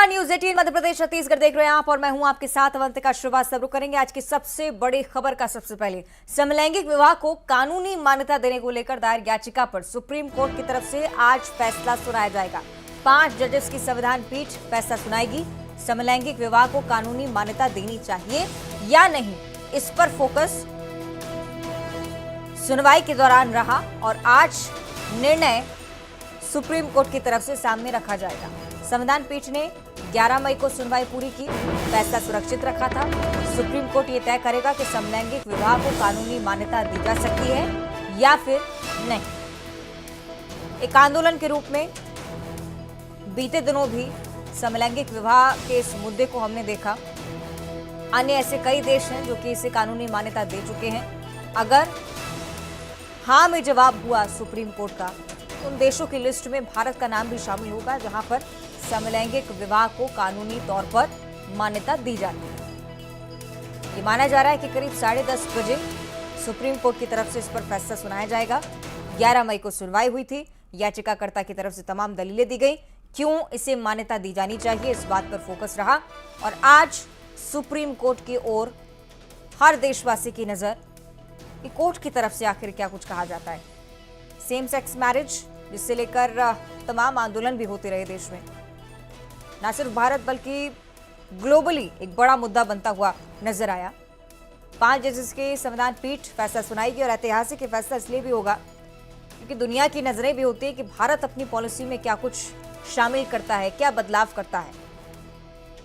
नमस्कार, न्यूज 18 मध्य प्रदेश छत्तीसगढ़ देख रहे हैं आप और मैं हूं आपके साथ अवंतिका श्रीवास्तव। रुक करेंगे आज की सबसे बड़ी खबर का। सबसे पहले समलैंगिक विवाह को कानूनी मान्यता देने को लेकर दायर याचिका पर सुप्रीम कोर्ट की तरफ से आज फैसला सुनाया जाएगा। 5 जजेस की संविधान पीठ फैसला सुनाएगी। समलैंगिक विवाह को कानूनी मान्यता देनी चाहिए या नहीं, इस पर फोकस सुनवाई के दौरान रहा और आज निर्णय सुप्रीम कोर्ट की तरफ से सामने रखा जाएगा। संविधान पीठ ने 11 मई को सुनवाई पूरी की, फैसला सुरक्षित रखा था। सुप्रीम कोर्ट ये तय करेगा कि समलैंगिक विवाह को कानूनी मान्यता दी जा सकती है या फिर नहीं। एक आंदोलन के रूप में बीते दिनों भी समलैंगिक विवाह के इस मुद्दे को हमने देखा। अन्य ऐसे कई देश हैं जो कि इसे कानूनी मान्यता दे चुके हैं। अगर हाँ में जवाब हुआ सुप्रीम कोर्ट का, उन देशों की लिस्ट में भारत का नाम भी शामिल होगा जहां पर समलैंगिक विवाह को कानूनी तौर पर मान्यता दी जाती है। ये माना जा रहा है कि करीब 10:30 बजे सुप्रीम कोर्ट की तरफ से इस पर फैसला सुनाया जाएगा। 11 मई को सुनवाई हुई थी। याचिकाकर्ता की तरफ से तमाम दलीलें दी गई, क्यों इसे मान्यता दी जानी चाहिए, इस बात पर फोकस रहा। और आज सुप्रीम कोर्ट की ओर हर देशवासी की नजर कि कोर्ट की तरफ से आखिर क्या कुछ कहा जाता है। सेम सेक्स मैरिज जिससे लेकर तमाम आंदोलन भी होते रहे देश में, न सिर्फ भारत बल्कि ग्लोबली एक बड़ा मुद्दा बनता हुआ नजर आया। 5 जजेस के संविधान पीठ फैसला सुनाएगी और ऐतिहासिक फैसला इसलिए भी होगा क्योंकि दुनिया की नजरें भी होती है कि भारत अपनी पॉलिसी में क्या कुछ शामिल करता है, क्या बदलाव करता है।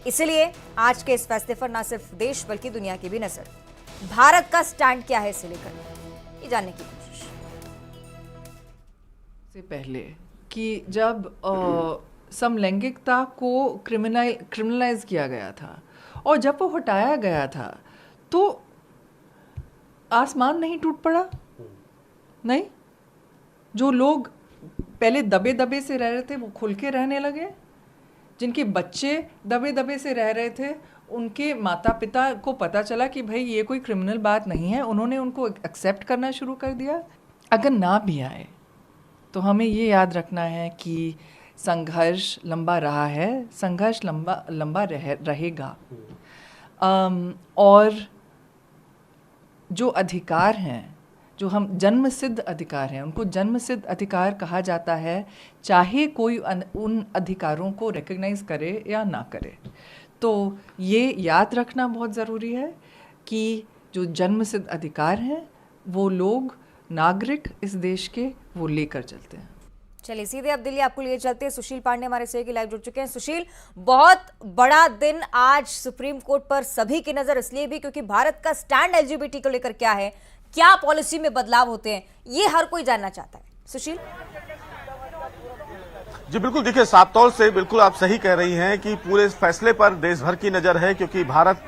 इसलिए आज के इस फैसले पर न सिर्फ देश बल्कि दुनिया की भी नजर। भारत का स्टैंड क्या है इसे लेकर, ये जानने की कोशिश। से पहले कि जब समलैंगिकता को क्रिमिनलाइज किया गया था और जब वो हटाया गया था तो आसमान नहीं टूट पड़ा? नहीं, जो लोग पहले दबे दबे से रह रहे थे वो खुल के रहने लगे। जिनके बच्चे दबे दबे से रह रहे थे उनके माता पिता को पता चला कि भाई ये कोई क्रिमिनल बात नहीं है, उन्होंने उनको एक्सेप्ट करना शुरू कर दिया। अगर ना भी आए तो हमें ये याद रखना है कि संघर्ष लंबा रहा है, संघर्ष लंबा रहेगा। और जो अधिकार हैं, जो हम जन्मसिद्ध अधिकार हैं, उनको जन्मसिद्ध अधिकार कहा जाता है, चाहे कोई उन अधिकारों को रिकॉग्नाइज करे या ना करे। तो ये याद रखना बहुत ज़रूरी है कि जो जन्मसिद्ध अधिकार हैं वो लोग नागरिक इस देश के वो लेकर चलते हैं। चलिए सीधे अब दिल्ली आपको लिए चलते हैं। सुशील पांडे हमारे सहयोगी लाइव जुड़ चुके हैं। सुशील, बहुत बड़ा दिन आज सुप्रीम कोर्ट पर, सभी की नजर इसलिए भी क्योंकि भारत का स्टैंड एलजीबीटी को लेकर क्या है, क्या पॉलिसी में बदलाव होते हैं, ये हर कोई जानना चाहता है। सुशील जी बिल्कुल, देखिए साफ तौर से बिल्कुल आप सही कह रही हैं कि पूरे इस फैसले पर देश भर की नजर है क्योंकि भारत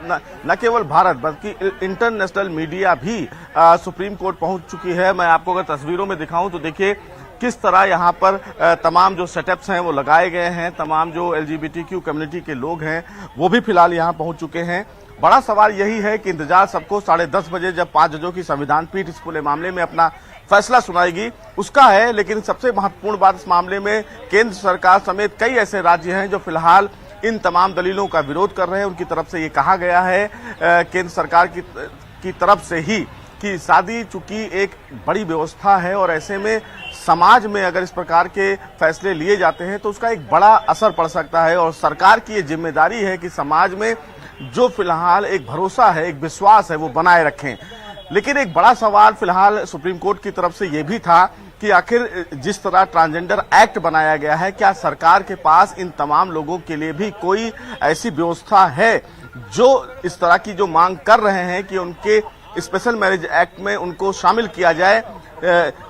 न केवल भारत बल्कि इंटरनेशनल मीडिया भी सुप्रीम कोर्ट पहुंच चुकी है। मैं आपको अगर तस्वीरों में दिखाऊं तो देखिए किस तरह यहाँ पर तमाम जो सेटअप्स हैं वो लगाए गए हैं। तमाम जो एलजीबीटीक्यू कम्युनिटी के लोग हैं वो भी फिलहाल यहाँ पहुंच चुके हैं। बड़ा सवाल यही है कि इंतजार सबको 10:30 बजे जब 5 जजों की संविधान पीठ इस पूरे मामले में अपना फैसला सुनाएगी उसका है। लेकिन सबसे महत्वपूर्ण बात इस मामले में केंद्र सरकार समेत कई ऐसे राज्य हैं जो फिलहाल इन तमाम दलीलों का विरोध कर रहे हैं। उनकी तरफ से ये कहा गया है केंद्र सरकार की तरफ से ही कि शादी चूंकि एक बड़ी व्यवस्था है और ऐसे में समाज में अगर इस प्रकार के फैसले लिए जाते हैं तो उसका एक बड़ा असर पड़ सकता है और सरकार की ये जिम्मेदारी है कि समाज में जो फिलहाल एक भरोसा है, एक विश्वास है, वो बनाए रखें। लेकिन एक बड़ा सवाल फिलहाल सुप्रीम कोर्ट की तरफ से यह भी था कि आखिर जिस तरह ट्रांसजेंडर एक्ट बनाया गया है, क्या सरकार के पास इन तमाम लोगों के लिए भी कोई ऐसी व्यवस्था है जो इस तरह की जो मांग कर रहे हैं कि उनके स्पेशल मैरिज एक्ट में उनको शामिल किया जाए।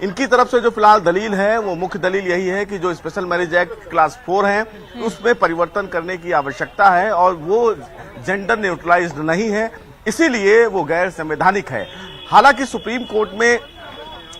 इनकी तरफ से जो फिलहाल दलील है वो मुख्य दलील यही है कि जो स्पेशल मैरिज एक्ट क्लास 4 है उसमें परिवर्तन करने की आवश्यकता है और वो जेंडर न्यूट्रलाइज्ड नहीं है, इसीलिए वो गैर संवैधानिक है। हालांकि सुप्रीम कोर्ट में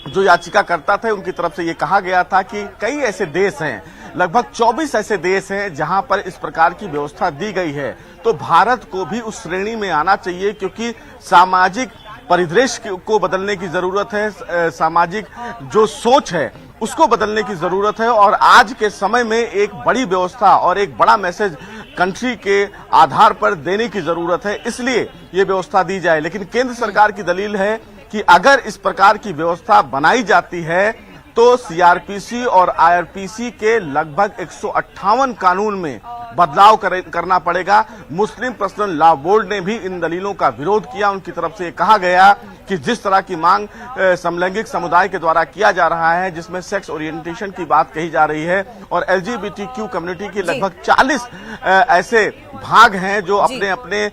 जो याचिकाकर्ता थे उनकी तरफ से ये कहा गया था कि कई ऐसे देश हैं, लगभग 24 ऐसे देश हैं जहां पर इस प्रकार की व्यवस्था दी गई है, तो भारत को भी उस श्रेणी में आना चाहिए क्योंकि सामाजिक परिदृश्य को बदलने की जरूरत है, सामाजिक जो सोच है उसको बदलने की जरूरत है और आज के समय में एक बड़ी व्यवस्था और एक बड़ा मैसेज कंट्री के आधार पर देने की जरूरत है, इसलिए ये व्यवस्था दी जाए। लेकिन केंद्र सरकार की दलील है कि अगर इस प्रकार की व्यवस्था बनाई जाती है तो सीआरपीसी और आईआरपीसी के लगभग 158 कानून में बदलाव करना पड़ेगा। मुस्लिम पर्सनल लॉ बोर्ड ने भी इन दलीलों का विरोध किया। उनकी तरफ से कहा गया कि जिस तरह की मांग समलैंगिक समुदाय के द्वारा किया जा रहा है, जिसमें सेक्स ओरिएंटेशन की बात कही जा रही है और एलजीबीटीक्यू कम्युनिटी की लगभग 40 ऐसे भाग हैं जो अपने अपने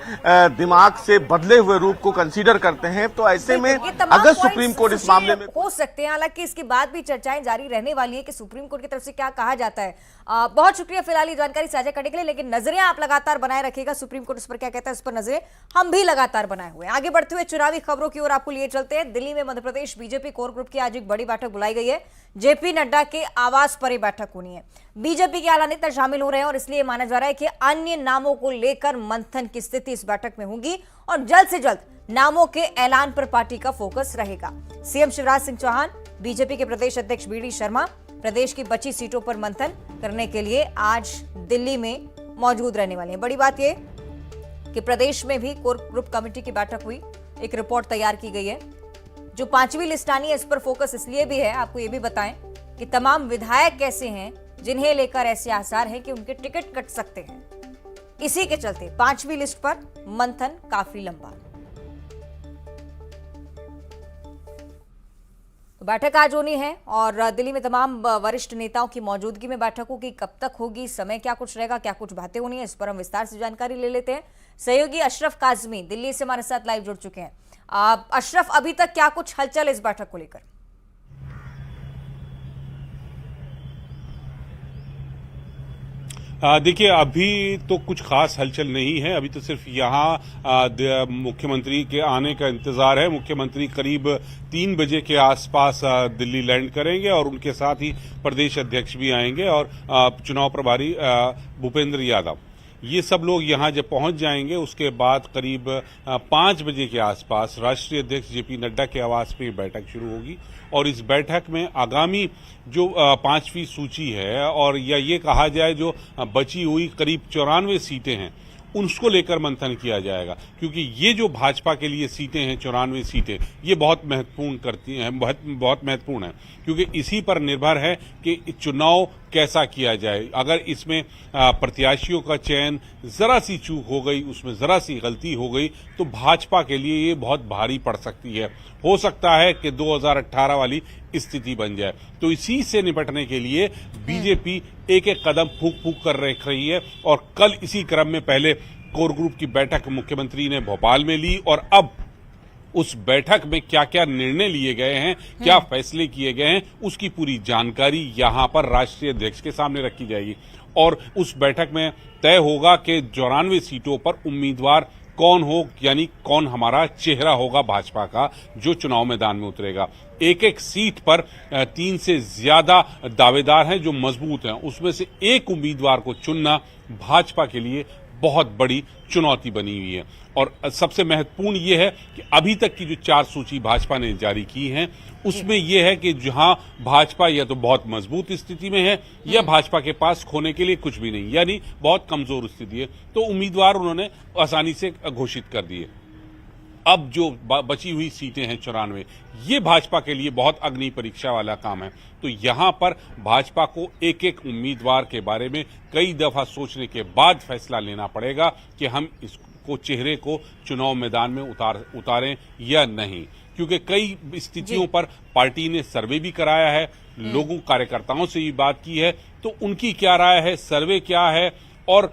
दिमाग से बदले हुए रूप को कंसीडर करते हैं। तो ऐसे में अगर सुप्रीम कोर्ट इस मामले में हो सकते हैं, हालांकि इसके बाद भी चर्चाएं जारी रहने वाली है कि सुप्रीम कोर्ट की तरफ से क्या कहा जाता है। बहुत शुक्रिया फिलहाल ये जानकारी साझा करने के लिए, लेकिन नजरें आप लगातार बनाए रखिएगा। सुप्रीम कोर्ट इस पर क्या कहता है, इस पर नजरें हम भी लगातार बनाए हुए हैं। आगे बढ़ते हुए चुनावी खबरों की ओर आपको लिए चलते हैं। दिल्ली में Madhya Pradesh BJP core group की आज एक बड़ी बैठक बुलाई गई है। जेपी नड्डा के आवास पर यह बैठक होनी है। बीजेपी के आला नेता शामिल हो रहे हैं और इसलिए माना जा रहा है कि अन्य नामों को लेकर मंथन की स्थिति इस बैठक में होगी और जल्द से जल्द नामों के ऐलान पर पार्टी का फोकस रहेगा। सीएम शिवराज सिंह चौहान, बीजेपी के प्रदेश अध्यक्ष बीडी शर्मा प्रदेश की बची सीटों पर मंथन करने के लिए आज दिल्ली में मौजूद रहने वाले हैं। बड़ी बात यह कि प्रदेश में भी कोर ग्रुप कमेटी की बैठक हुई, एक रिपोर्ट तैयार की गई है। जो 5वीं लिस्ट आनी है, इस पर फोकस इसलिए भी है, आपको यह भी बताएं कि तमाम विधायक कैसे हैं जिन्हें लेकर ऐसे आसार हैं कि उनके टिकट कट सकते हैं। इसी के चलते 5वीं लिस्ट पर मंथन काफी लंबा। तो बैठक आज होनी है और दिल्ली में तमाम वरिष्ठ नेताओं की मौजूदगी में बैठक होगी। कब तक होगी, समय क्या कुछ रहेगा, क्या कुछ बातें होनी है, इस पर हम विस्तार से जानकारी ले लेते हैं। सहयोगी अशरफ काजमी दिल्ली से हमारे साथ लाइव जुड़ चुके हैं। अशरफ, अभी तक क्या कुछ हलचल इस बैठक को लेकर? देखिए, अभी तो कुछ खास हलचल नहीं है। अभी तो सिर्फ यहाँ मुख्यमंत्री के आने का इंतजार है। मुख्यमंत्री करीब 3 बजे के आसपास दिल्ली लैंड करेंगे और उनके साथ ही प्रदेश अध्यक्ष भी आएंगे और चुनाव प्रभारी भूपेंद्र यादव, ये सब लोग यहाँ जब पहुंच जाएंगे उसके बाद करीब 5 बजे के आसपास राष्ट्रीय अध्यक्ष जेपी नड्डा के आवास पे बैठक शुरू होगी और इस बैठक में आगामी जो 5वीं सूची है और या ये कहा जाए जो बची हुई करीब 94 सीटें हैं उसको लेकर मंथन किया जाएगा, क्योंकि ये जो भाजपा के लिए सीटें हैं 94 सीटें, ये बहुत महत्वपूर्ण करती हैं, बहुत महत्वपूर्ण है, क्योंकि इसी पर निर्भर है कि चुनाव कैसा किया जाए। अगर इसमें प्रत्याशियों का चयन जरा सी चूक हो गई, उसमें जरा सी गलती हो गई तो भाजपा के लिए ये बहुत भारी पड़ सकती है। हो सकता है कि 2018 वाली स्थिति बन जाए। तो इसी से निपटने के लिए बीजेपी एक एक कदम फूंक फूंक कर रख रही है और कल इसी क्रम में पहले कोर ग्रुप की बैठक मुख्यमंत्री ने भोपाल में ली और अब उस बैठक में क्या क्या निर्णय लिए गए हैं, क्या फैसले किए गए हैं, उसकी पूरी जानकारी यहां पर राष्ट्रीय अध्यक्ष के सामने रखी जाएगी और उस बैठक में तय होगा कि 94 सीटों पर उम्मीदवार कौन हो, यानी कौन हमारा चेहरा होगा भाजपा का जो चुनाव मैदान में उतरेगा। एक एक सीट पर 3 से ज्यादा दावेदार हैं जो मजबूत हैं, उसमें से एक उम्मीदवार को चुनना भाजपा के लिए बहुत बड़ी चुनौती बनी हुई है। और सबसे महत्वपूर्ण ये है कि अभी तक की जो 4 सूची भाजपा ने जारी की हैं उसमें यह है कि जहां भाजपा या तो बहुत मजबूत स्थिति में है या भाजपा के पास खोने के लिए कुछ भी नहीं, यानी बहुत कमजोर स्थिति है, तो उम्मीदवार उन्होंने आसानी से घोषित कर दिए। अब जो बची हुई सीटें हैं 94, ये भाजपा के लिए बहुत अग्नि परीक्षा वाला काम है। तो यहां पर भाजपा को एक एक उम्मीदवार के बारे में कई दफा सोचने के बाद फैसला लेना पड़ेगा कि हम इसको चेहरे को चुनाव मैदान में उतारें या नहीं, क्योंकि कई स्थितियों पर पार्टी ने सर्वे भी कराया है, लोगों कार्यकर्ताओं से भी बात की है, तो उनकी क्या राय है, सर्वे क्या है और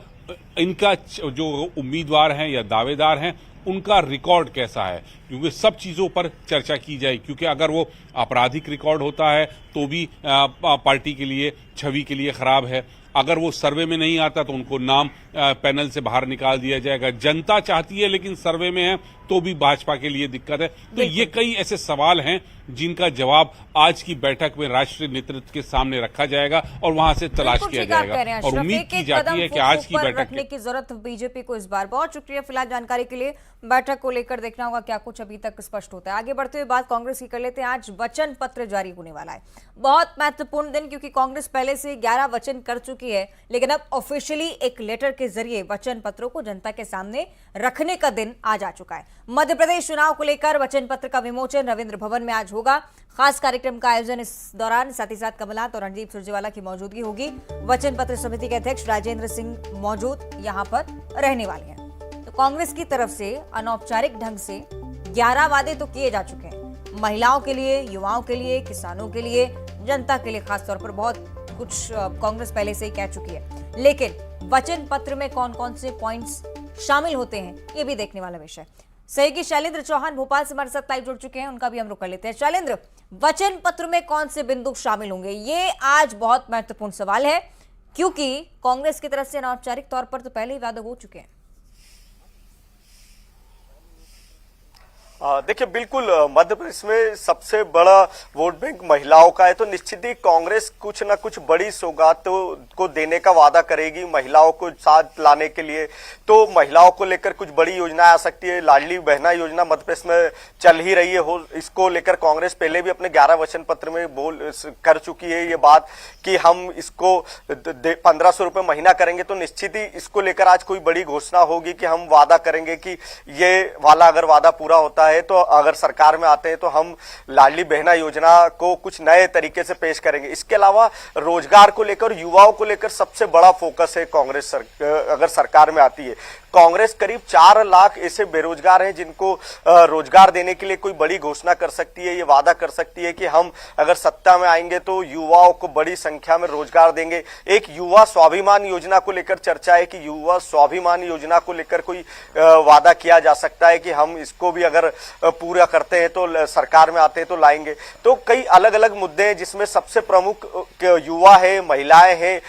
इनका जो उम्मीदवार हैं या दावेदार हैं उनका रिकॉर्ड कैसा है, क्योंकि सब चीजों पर चर्चा की जाए। क्योंकि अगर वो आपराधिक रिकॉर्ड होता है तो भी पार्टी के लिए, छवि के लिए खराब है। अगर वो सर्वे में नहीं आता तो उनको नाम पैनल से बाहर निकाल दिया जाएगा। जनता चाहती है लेकिन सर्वे में है तो भी भाजपा के लिए दिक्कत है। तो ये कई ऐसे सवाल हैं जिनका जवाब आज की बैठक में राष्ट्रीय नेतृत्व के सामने रखा जाएगा और वहां से तलाश किया जाएगा और उम्मीद की जाती है कि आज की बैठक रखने की जरूरत बीजेपी को इस बार। बहुत शुक्रिया फिलहाल जानकारी के लिए। बैठक को लेकर देखना होगा क्या कुछ अभी तक स्पष्ट होता है। आगे बढ़ते हुए बात कांग्रेस की कर लेते हैं। आज वचन पत्र जारी होने वाला है, बहुत महत्वपूर्ण दिन, क्योंकि कांग्रेस पहले से 11 वचन कर चुकी है, लेकिन अब ऑफिशियली एक लेटर के जरिए वचन पत्रों को जनता के सामने रखने का दिन आज आ चुका है। मध्य प्रदेश चुनाव को लेकर वचन पत्र का विमोचन रविंद्र भवन में आज होगा। खास कार्यक्रम का आयोजन इस दौरान साथ ही साथ कमलनाथ और रणदीप सुरजेवाला की मौजूदगी होगी। वचन पत्र समिति के अध्यक्ष राजेंद्र सिंह मौजूद यहां पर रहने वाले हैं। तो कांग्रेस की तरफ से अनौपचारिक ढंग से 11 वादे तो किए जा चुके हैं, महिलाओं के लिए, युवाओं के लिए, किसानों के लिए, जनता के लिए खास तौर पर बहुत कुछ कांग्रेस पहले से ही कह चुकी है। लेकिन वचन पत्र में कौन कौन से पॉइंट्स शामिल होते हैं ये भी देखने वाला विषय। सहयोगी शैलेंद्र चौहान भोपाल से हमारे साथ लाइव जुड़ चुके हैं, उनका भी हम रुख कर लेते हैं। शैलेंद्र, वचन पत्र में कौन से बिंदु शामिल होंगे, ये आज बहुत महत्वपूर्ण सवाल है, क्योंकि कांग्रेस की तरफ से अनौपचारिक तौर पर तो पहले ही वादे हो चुके हैं। देखिए, बिल्कुल मध्य प्रदेश में सबसे बड़ा वोट बैंक महिलाओं का है, तो निश्चित ही कांग्रेस कुछ ना कुछ बड़ी सौगातों को देने का वादा करेगी महिलाओं को साथ लाने के लिए। तो महिलाओं को लेकर कुछ बड़ी योजनाएं आ सकती है। लाडली बहना योजना मध्य प्रदेश में चल ही रही है, इसको लेकर कांग्रेस पहले भी अपने 11 वचन पत्र में कर चुकी है ये बात कि हम इसको 1500 रुपए महीना करेंगे। तो निश्चित ही इसको लेकर आज कोई बड़ी घोषणा होगी कि हम वादा करेंगे कि ये वाला अगर वादा पूरा होता है तो अगर सरकार में आते हैं तो हम लाडली बहना योजना को कुछ नए तरीके से पेश करेंगे। इसके अलावा रोजगार को लेकर, युवाओं को लेकर सबसे बड़ा फोकस है कांग्रेस अगर सरकार में आती है। कांग्रेस करीब 4 लाख ऐसे बेरोजगार हैं जिनको रोजगार देने के लिए कोई बड़ी घोषणा कर सकती है, ये वादा कर सकती है कि हम अगर सत्ता में आएंगे तो युवाओं को बड़ी संख्या में रोजगार देंगे। एक युवा स्वाभिमान योजना को लेकर चर्चा है कि युवा स्वाभिमान योजना को लेकर कोई वादा किया जा सकता है कि हम इसको भी अगर पूरा करते हैं तो सरकार में आते हैं तो लाएंगे। तो कई अलग अलग मुद्दे हैं जिसमें सबसे प्रमुख युवा है, महिलाएं हैं,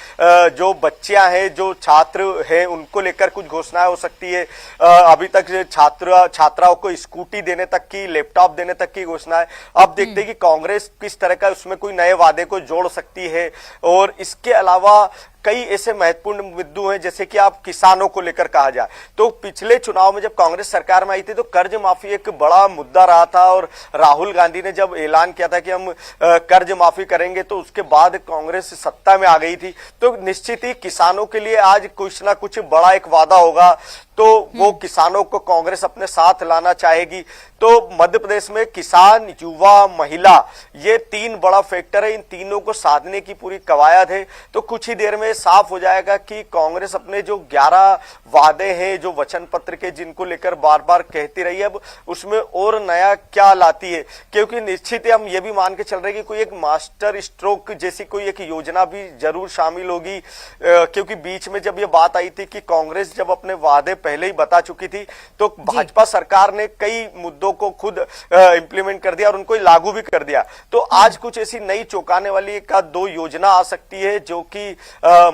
जो बच्चियां हैं, जो छात्र हैं, उनको लेकर कुछ घोषणाएं हो सकती है। अभी तक छात्राओं को स्कूटी देने तक की, लैपटॉप देने तक की घोषणा है। अब देखते हैं कि कांग्रेस किस तरह का उसमें कोई नए वादे को जोड़ सकती है। और इसके अलावा कई ऐसे महत्वपूर्ण मुद्दे हैं, जैसे कि आप किसानों को लेकर कहा जाए तो पिछले चुनाव में जब कांग्रेस सरकार में आई थी तो कर्ज माफी एक बड़ा मुद्दा रहा था, और राहुल गांधी ने जब ऐलान किया था कि हम कर्ज माफी करेंगे तो उसके बाद कांग्रेस सत्ता में आ गई थी। तो निश्चित ही किसानों के लिए आज कुछ ना कुछ बड़ा एक वादा होगा, तो वो किसानों को कांग्रेस अपने साथ लाना चाहेगी। तो मध्य प्रदेश में किसान, युवा, महिला, ये 3 बड़ा फैक्टर है, इन तीनों को साधने की पूरी कवायद है। तो कुछ ही देर में साफ हो जाएगा कि कांग्रेस अपने जो 11 वादे हैं, जो वचन पत्र के जिनको लेकर बार बार कहती रही है, अब उसमें और नया क्या लाती है। क्योंकि निश्चित ही हम ये भी मान के चल रहे हैं कि कोई एक मास्टर स्ट्रोक जैसी कोई एक योजना भी जरूर शामिल होगी। क्योंकि बीच में जब ये बात आई थी कि कांग्रेस जब अपने वादे पहले ही बता चुकी थी तो भाजपा सरकार ने कई मुद्दों को खुद इंप्लीमेंट कर दिया और उनको लागू भी कर दिया। तो आज कुछ ऐसी नई चौंकाने वाली 1-2 योजना आ सकती है जो कि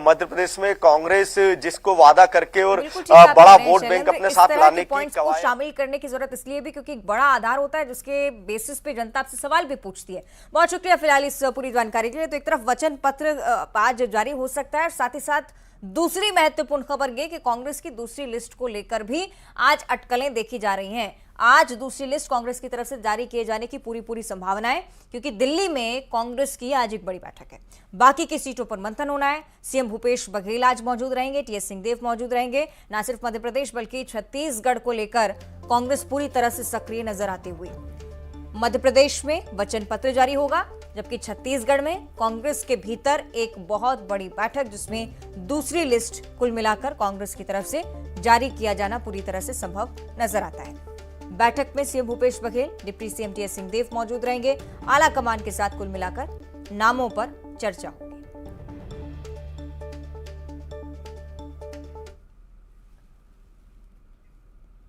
मध्य प्रदेश में कांग्रेस जिसको वादा करके और बड़ा वोट बैंक अपने साथ लाने की कवायद शामिल करने की जरूरत इसलिए भी क्योंकि बड़ा आधार होता है जिसके बेसिस पे जनता आपसे सवाल भी पूछती है। बहुत शुक्रिया फिलहाल इस पूरी जानकारी के लिए। तो एक तरफ वचन पत्र आज जारी हो सकता है, साथ ही साथ दूसरी महत्वपूर्ण खबर ये कि कांग्रेस की दूसरी लिस्ट को लेकर भी आज अटकलें देखी जा रही हैं। आज दूसरी लिस्ट कांग्रेस की तरफ से जारी किए जाने की पूरी संभावना है, क्योंकि दिल्ली में कांग्रेस की आज एक बड़ी बैठक है। बाकी की सीटों पर मंथन होना है। सीएम भूपेश बघेल आज मौजूद रहेंगे, टीएस सिंहदेव मौजूद रहेंगे। न सिर्फ मध्य प्रदेश बल्कि छत्तीसगढ़ को लेकर कांग्रेस पूरी तरह से सक्रिय नजर आती हुई। मध्य प्रदेश में वचन पत्र जारी होगा, जबकि छत्तीसगढ़ में कांग्रेस के भीतर एक बहुत बड़ी बैठक जिसमें दूसरी लिस्ट कुल मिलाकर कांग्रेस की तरफ से जारी किया जाना पूरी तरह से संभव नजर आता है। बैठक में CM Bhupesh Baghel, deputy CM TS Singhdeo मौजूद रहेंगे। आला कमान के साथ कुल मिलाकर नामों पर चर्चा होगी।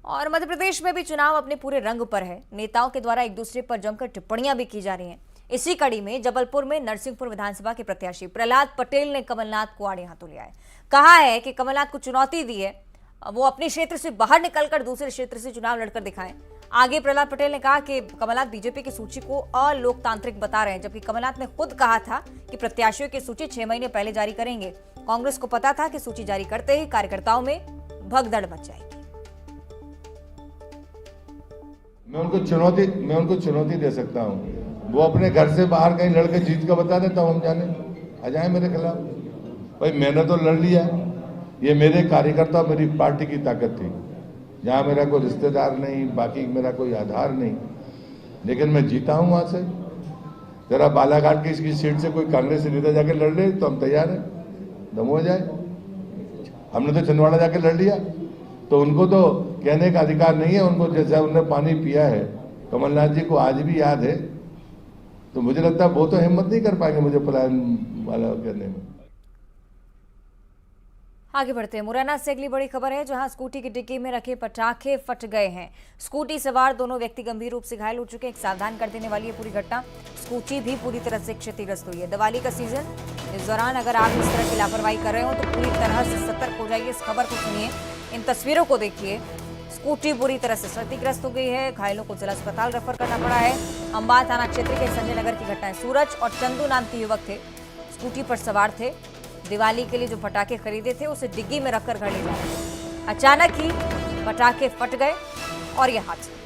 और मध्य प्रदेश में भी चुनाव अपने पूरे रंग पर है। नेताओं के द्वारा एक दूसरे पर जमकर टिप्पणियां भी की जा रही हैं। इसी कड़ी में जबलपुर में नरसिंहपुर विधानसभा के प्रत्याशी प्रहलाद पटेल ने कमलनाथ को आड़े हाथों लिया है। कहा है कि कमलनाथ को चुनौती दी है, वो अपने क्षेत्र से बाहर निकलकर दूसरे क्षेत्र से चुनाव लड़कर दिखाएं। आगे प्रहलाद पटेल ने कहा कि कमलनाथ बीजेपी की सूची को अलोकतांत्रिक बता रहे हैं, जबकि कमलनाथ ने खुद कहा था कि प्रत्याशियों की सूची 6 महीने पहले जारी करेंगे। कांग्रेस को पता था कि सूची जारी करते ही कार्यकर्ताओं में भगदड़ मच जाएगी। मैं उनको चुनौती दे सकता हूं। वो अपने घर से बाहर कहीं लड़के जीत का बता देता हूं, हम जाने आ जाए मेरे खिलाफ। भाई मैंने तो लड़ लिया, ये मेरे कार्यकर्ता मेरी पार्टी की ताकत थी। जहां मेरा कोई रिश्तेदार नहीं, बाकी मेरा कोई आधार नहीं, लेकिन मैं जीता हूं वहां से। जरा बालाघाट की इसकी सीट से कोई कांग्रेस नेता जाके लड़ ले तो हम तैयार हैं, दम हो जाए। हमने तो छिंदवाड़ा जाके लड़ लिया, तो उनको तो कहने का अधिकार नहीं है। उनको जैसा उन्होंने पानी पिया है, कमलनाथ जी को आज भी याद है, तो मुझे लगता है वो तो हिम्मत नहीं कर पाएंगे मुझे पलायन वाला करने में। आगे बढ़ते हैं। मुरैना से अगली बड़ी खबर है, जहां स्कूटी की डिक्की में रखे पटाखे फट गए हैं। स्कूटी सवार दोनों व्यक्ति गंभीर रूप से घायल हो चुके हैं। एक सावधान कर देने वाली है पूरी घटना। स्कूटी भी पूरी तरह से क्षतिग्रस्त हुई है। दिवाली का सीजन, इस दौरान अगर आप इस तरह की लापरवाही कर रहे हो तो पूरी तरह से सतर्क हो जाइए। इस खबर को सुनिए, इन तस्वीरों को देखिए। स्कूटी बुरी तरह से क्षतिग्रस्त हो गई है। घायलों को जिला अस्पताल रेफर करना पड़ा है। अंबाला थाना क्षेत्र के संजय नगर की घटना है। सूरज और चंदू नाम के युवक थे, स्कूटी पर सवार थे। दिवाली के लिए जो पटाखे खरीदे थे उसे डिग्गी में रखकर घर ले जा रहे थे। अचानक ही पटाखे फट गए और यह हादसा।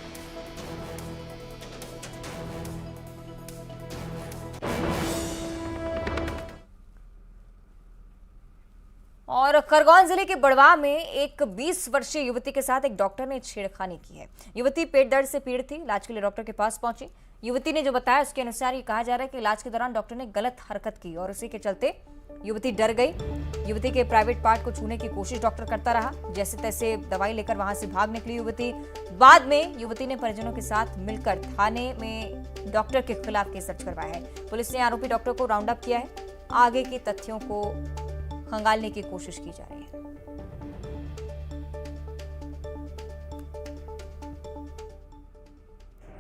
और खरगोन जिले के बड़वा में एक 20 वर्षीय युवती के साथ एक डॉक्टर ने छेड़खानी की है। युवती पेट दर्द से पीड़ित थी, इलाज के लिए डॉक्टर के पास पहुंची। युवती ने जो बताया उसके अनुसार ये कहा जा रहा है कि इलाज के दौरान डॉक्टर ने गलत हरकत की और उसी के चलते युवती डर गई। युवती के प्राइवेट पार्ट को छूने की कोशिश डॉक्टर करता रहा। जैसे तैसे दवाई लेकर वहां से भाग निकली युवती। बाद में युवती ने परिजनों के साथ मिलकर थाने में डॉक्टर के खिलाफ केस दर्ज करवाया है। पुलिस ने आरोपी डॉक्टर को राउंड अप किया है। आगे के तथ्यों को खंगालने की कोशिश की जा रही है।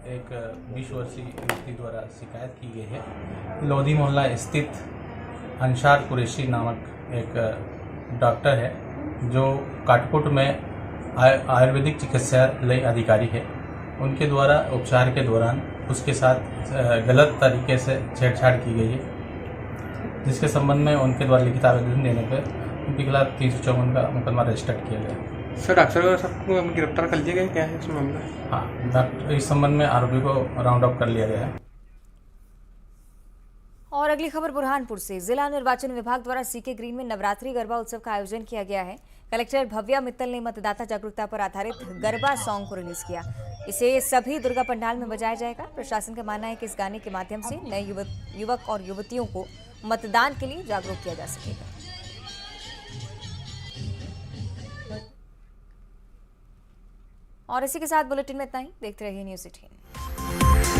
एक 20 वर्षीय व्यक्ति द्वारा शिकायत की गई है। लोधी मोहल्ला स्थित अंसार कुरैशी नामक एक डॉक्टर है, जो काटपुट में आयुर्वेदिक चिकित्सालय अधिकारी है। उनके द्वारा उपचार के दौरान उसके साथ गलत तरीके से छेड़छाड़ की गई है, जिसके संबंध में उनके द्वारा लिखित आवेदन देने पर उनके खिलाफ 354 का मुकदमा रजिस्टर्ड किया गया। सर डॉक्टर सबको गिरफ्तार कर लिया गया, क्या है इस मामला? हाँ, डॉक्टर इस संबंध में आरोपी को राउंड अप कर लिया गया है। और अगली खबर बुरहानपुर से। जिला निर्वाचन विभाग द्वारा सीके ग्रीन में नवरात्रि गरबा उत्सव का आयोजन किया गया है। कलेक्टर भव्या मित्तल ने मतदाता जागरूकता पर आधारित गरबा सॉन्ग को रिलीज किया। इसे सभी दुर्गा पंडाल में बजाया जाएगा। प्रशासन का मानना है कि इस गाने के माध्यम से नए युवक और युवतियों को मतदान के लिए जागरूक किया जा सकेगा। और इसी के साथ बुलेटिन में इतना ही। देखते रहिए न्यूज़ 18।